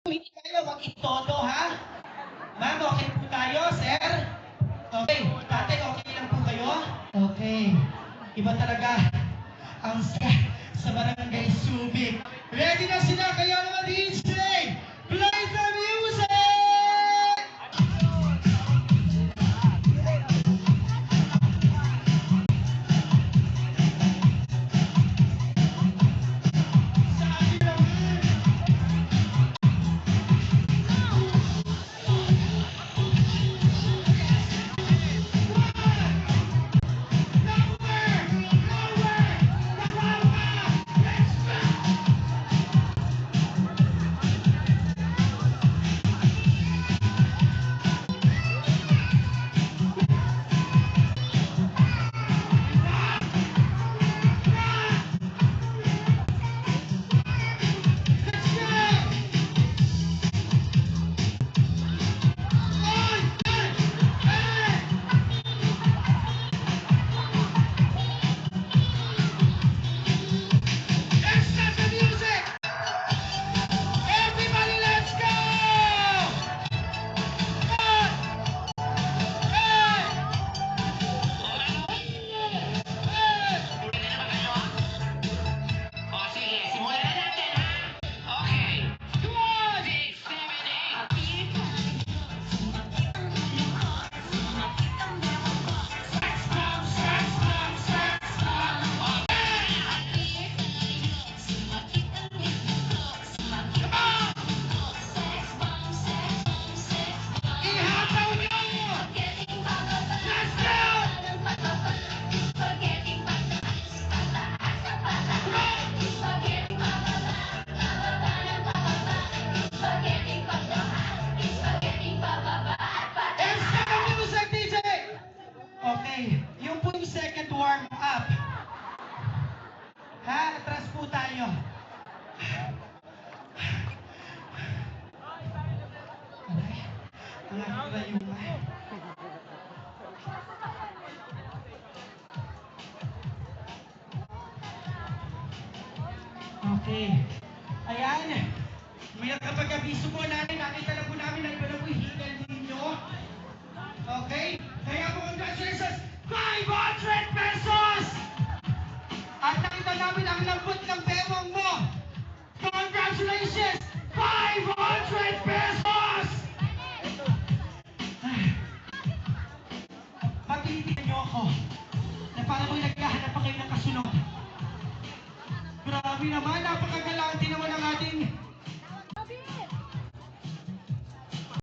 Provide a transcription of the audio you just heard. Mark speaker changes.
Speaker 1: Hindi kayo, wag itodo, ha? Ma'am, okay po tayo, sir? Okay. Tatay, okay lang po kayo? Okay. Iba talaga ang sa Barangay Subic. Ready na sila, kaya naman DJ! Play the music! Okay, yung po yung second warm up. Ha? Atras po tayo. Ang aking rayuma. Okay. Ayan. May nakapag-abiso po natin. Nakita na po namin na iba na po yung hingal ninyo. Okay? Kaya po congratulations! 500 pesos! At nakita namin ang lambot ng bewang mo! Congratulations!